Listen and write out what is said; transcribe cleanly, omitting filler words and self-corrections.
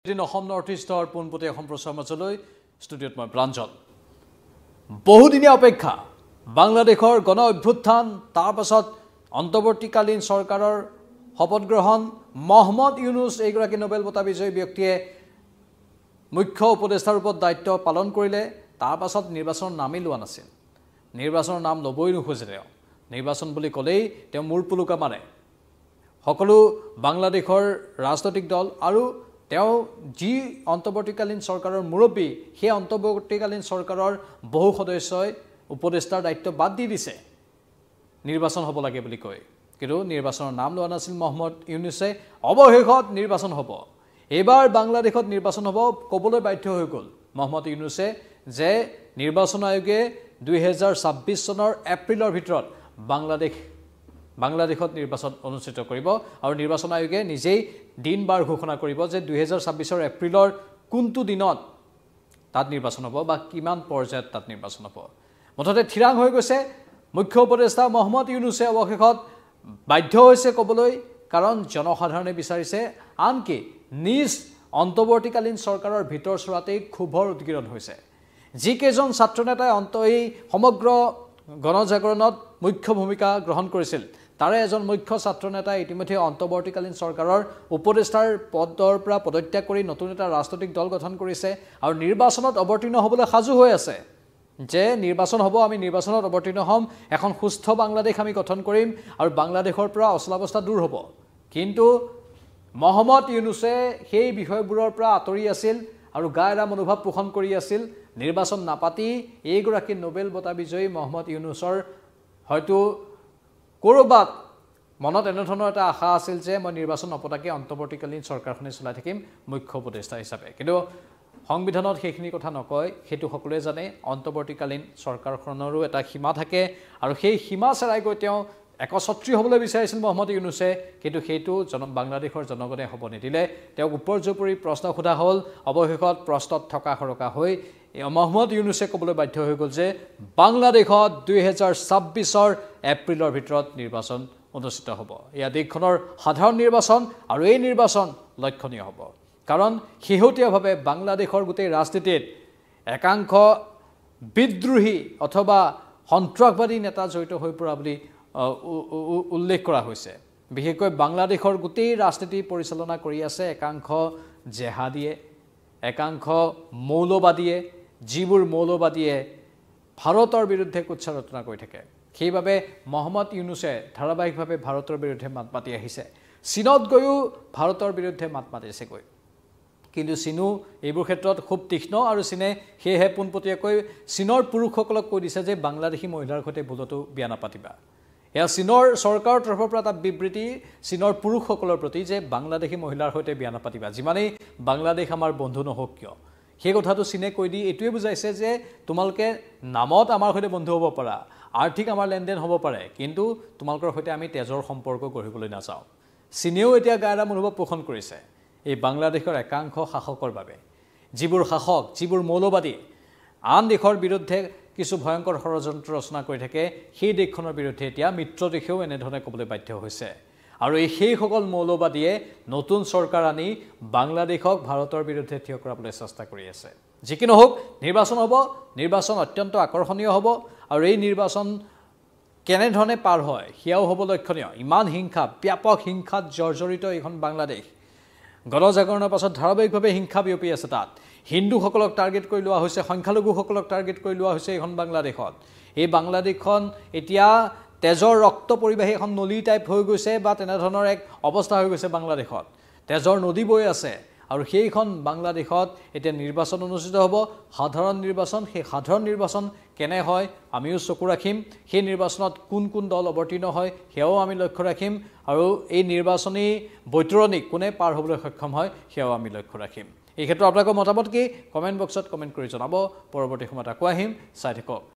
দিন অসম নৰ্থ ইষ্টৰ পোনপটীয়া সম্প্ৰচাৰ মাজলৈ ষ্টুডিঅ'ত মই প্ৰাঞ্জল বহুদিনীয়া অপেক্ষা বাংলাদেশৰ গণ অভ্যুত্থান তাৰ পাছত অন্তৰ্বৰ্তীকালীন চৰকাৰৰ শপত গ্ৰহণ মহম্মদ ইউনুছ এইগৰাকী নোবেল বঁটা বিজয়ী ব্যক্তিয়ে মুখ্য উপদেষ্টাৰ ৰূপত দায়িত্ব পালন কৰিলে তাৰ পাছত নিৰ্বাচনৰ নামেই লোৱা নাছিল নিৰ্বাচনৰ নাম ল'বই নোখোজে তেওঁ নিৰ্বাচন বুলি ক'লেই তেওঁ মূৰ পুলুকা মাৰে সকলো বাংলাদেশৰ ৰাজনৈতিক দল আৰু তেওঁ যি অন্তৰ্বৰ্তীকালীন চৰকাৰৰ মুৰব্বী সেই অন্তৰ্বৰ্তীকালীন চৰকাৰৰ বহু সদস্যই উপদেষ্টাৰ দায়িত্ব বাদ দি দিছে নিৰ্বাচন হ'ব লাগে বুলি কয় কিন্তু নিৰ্বাচনৰ নাম লোৱা নাছিল মহম্মদ ইউনুছে অৱশেষত নিৰ্বাচন হ'ব এবাৰ বাংলাদেশত নিৰ্বাচন হ'ব ক'বলৈ বাধ্য হৈ গ'ল মহম্মদ ইউনুছে যে নিৰ্বাচন আয়োগে 2026 চনৰ এপ্ৰিলৰ ভিতৰত বাংলাদেশত নিৰ্বাচন অনুষ্ঠিত কৰিব আৰু নিৰ্বাচন আয়োগে নিজেই দিন বাৰ ঘোষণা কৰিব যে 2026 এপ্ৰিলৰ কোনটো দিনত তাত নিৰ্বাচন হ'ব বা কিমান পৰ্যায়ত তাত নিৰ্বাচন হ'ব মুঠতে থিৰাং হৈ গৈছে মুখ্য উপদেষ্টা মহম্মদ ইউনুছে অৱশেষত বাধ্য হৈছে ক'বলৈ কাৰণ জনসাধাৰণে বিচাৰিছে আনকি নিজ অন্তৰ্বৰ্তীকালীন চৰকাৰৰ ভিতৰ চৰাতেই ক্ষোভৰ উদ্গীৰণ হৈছে যিকেইজন ছাত্ৰ নেতাই এই সমগ্ৰ গণজাগৰণত মুখ্য ভূমিকা গ্ৰহণ কৰিছিল তাৰে এজন মুখ্য ছাত্ৰ নেতাই ইতিমধ্যে অন্তৰ্বৰ্তীকালীন চৰকাৰৰ উপদেষ্টাৰ পদৰ পৰা পদত্যাগ কৰি নতুন এটা ৰাজনৈতিক দল গঠন কৰিছে আৰু নিৰ্বাচনত অৱতীৰ্ণ হ'বলৈ সাজু হৈ আছে যে নিৰ্বাচন হ'ব আমি নিৰ্বাচনত অৱতীৰ্ণ হ'ম এখন সুস্থ বাংলাদেশ আমি গঠন কৰিম আৰু বাংলাদেশৰ পৰা অচলাৱস্থা দূৰ হ'ব কিন্তু মহম্মদ ইউনুছে সেই বিষয়বোৰৰ পৰা আঁতৰি আছিল আৰু গায়ৰা মনোভাৱ পোষণ কৰি আছিল নিৰ্বাচন নাপাতি এইগৰাকী নোবেল বঁটা বিজয়ী মহম্মদ ইউনুছৰ হয়তো ক'ৰবাত মনত এনেধৰণৰ এটা আশা আছিল যে মই নিৰ্বাচন নপতাকে অন্তৰ্বৰ্তীকালীন চৰকাৰখনে চলাই থাকিম মুখ্য উপদেষ্টা হিচাপে কিন্তু সংবিধানত সেইখিনি কথা নকয় সেইটো সকলোৱে জানে অন্তৰ্বৰ্তীকালীন চৰকাৰখনৰো এটা সীমা থাকে আৰু সেই সীমা চেৰাই গৈ তেওঁ একছত্ৰী হ'বলৈ বিচাৰিছিল মহম্মদ ইউনুছে কিন্তু সেইটো বাংলাদেশৰ জনগণে হ'ব নিদিলে তেওঁক উপৰ্যুপৰি প্ৰশ্ন সোধা হ'ল অৱশেষত প্ৰশ্নত থকা সৰকা হৈ মহম্মদ ইউনুছে ক'বলৈ বাধ্য হৈ গ'ল যে বাংলাদেশত 2026 এপ্ৰিলৰ ভিতৰত নিৰ্বাচন অনুষ্ঠিত হ'ব এয়া দেশখনৰ সাধাৰণ নিৰ্বাচন আৰু এই নিৰ্বাচন লক্ষণীয় হ'ব কাৰণ শেহতীয়াভাৱে বাংলাদেশৰ গোটেই ৰাজনীতিত একাংশ বিদ্ৰোহী অথবা সন্ত্ৰাসবাদী নেতা জড়িত হৈ পৰা বুলি উল্লেখ কৰা হৈছে বিশেষকৈ বাংলাদেশৰ গোটেই ৰাজনীতি পৰিচালনা কৰি আছে একাংশ জেহাদীয়ে একাংশ মৌলবাদীয়ে যিবোৰ মৌলবাদীয়ে ভাৰতৰ বিৰুদ্ধে কুৎসা ৰচনা কৰি থাকে সেইবাবে মহম্মদ ইউনুছে ধাৰাবাহিকভাৱে ভাৰতৰ বিৰুদ্ধে মাত মাতি আহিছে চীনত গৈও ভাৰতৰ বিৰুদ্ধে মাত মাতিছেগৈ কিন্তু চীনো এইবোৰ ক্ষেত্ৰত খুব তীক্ষ্ণ আৰু চীনে সেয়েহে পোনপটীয়াকৈ চীনৰ পুৰুষসকলক কৈ দিছে যে বাংলাদেশী মহিলাৰ সৈতে ভুলতো বিয়া নাপাতিবা এয়া চীনৰ চৰকাৰৰ তৰফৰ পৰা এটা বিবৃতি চীনৰ পুৰুষসকলৰ প্ৰতি যে বাংলাদেশী মহিলাৰ সৈতে বিয়া নাপাতিবা যিমানেই বাংলাদেশ আমাৰ বন্ধু নহওক কিয় সেই কথাটো চীনে কৈ দি এইটোৱে বুজাইছে যে তোমালোকে নামত আমাৰ সৈতে বন্ধু হ'ব পাৰা আৰ্থিক আমাৰ লেনদেন হ'ব পাৰে কিন্তু তোমালোকৰ সৈতে আমি তেজৰ সম্পৰ্ক গঢ়িবলৈ নাযাওঁ চীনেও এতিয়া গায়ৰা মনোভাৱ পোষণ কৰিছে এই বাংলাদেশৰ একাংশ শাসকৰ বাবে যিবোৰ শাসক যিবোৰ মৌলবাদী আন দেশৰ বিৰুদ্ধে কিছু ভয়ংকৰ ষড়যন্ত্ৰ ৰচনা কৰি থাকে সেই দেশখনৰ বিৰুদ্ধে এতিয়া মিত্ৰ দেশেও এনেধৰণে ক'বলৈ বাধ্য হৈছে আৰু সেইসকল মৌলবাদীয়ে নতুন চৰকাৰ আনি বাংলাদেশক ভাৰতৰ বিৰুদ্ধে থিয় কৰাবলৈ চেষ্টা কৰি আছে যি কি নহওক নিৰ্বাচন হ'ব নিৰ্বাচন অত্যন্ত আকৰ্ষণীয় হ'ব আৰু এই নিৰ্বাচন কেনেধৰণে পাৰ হয় সেয়াও হ'ব লক্ষণীয় ইমান হিংসা ব্যাপক হিংসাত জৰ্জৰিত এইখন বাংলাদেশ গণজাগৰণৰ পাছত ধাৰাবাহিকভাৱে হিংসা বিয়পি আছে তাত হিন্দুসকলক টাৰ্গেট কৰি লোৱা হৈছে সংখ্যালঘুসকলক টাৰ্গেট কৰি লোৱা হৈছে এইখন বাংলাদেশত এই বাংলাদেশখন এতিয়া তেজৰ ৰক্ত পৰিবাহী এখন নলী টাইপ হৈ গৈছে বা তেনেধৰণৰ এক অৱস্থা হৈ গৈছে বাংলাদেশত তেজৰ নদী বৈ আছে আৰু সেইখন বাংলাদেশত এতিয়া নিৰ্বাচন অনুষ্ঠিত হ'ব সাধাৰণ নিৰ্বাচন সেই সাধাৰণ নিৰ্বাচন কেনে হয় আমিও চকু ৰাখিম সেই নিৰ্বাচনত কোন কোন দল অৱতীৰ্ণ হয় সেয়াও আমি লক্ষ্য ৰাখিম আৰু এই নিৰ্বাচনী বৈতৰণি কোনে পাৰ হ'বলৈ সক্ষম হয় সেয়াও আমি লক্ষ্য ৰাখিম এই ক্ষেত্ৰত আপোনালোকৰ মতামত কি কমেণ্ট বক্সত কমেণ্ট কৰি জনাব পৰৱৰ্তী সময়ত আকৌ আহিম চাই থাকক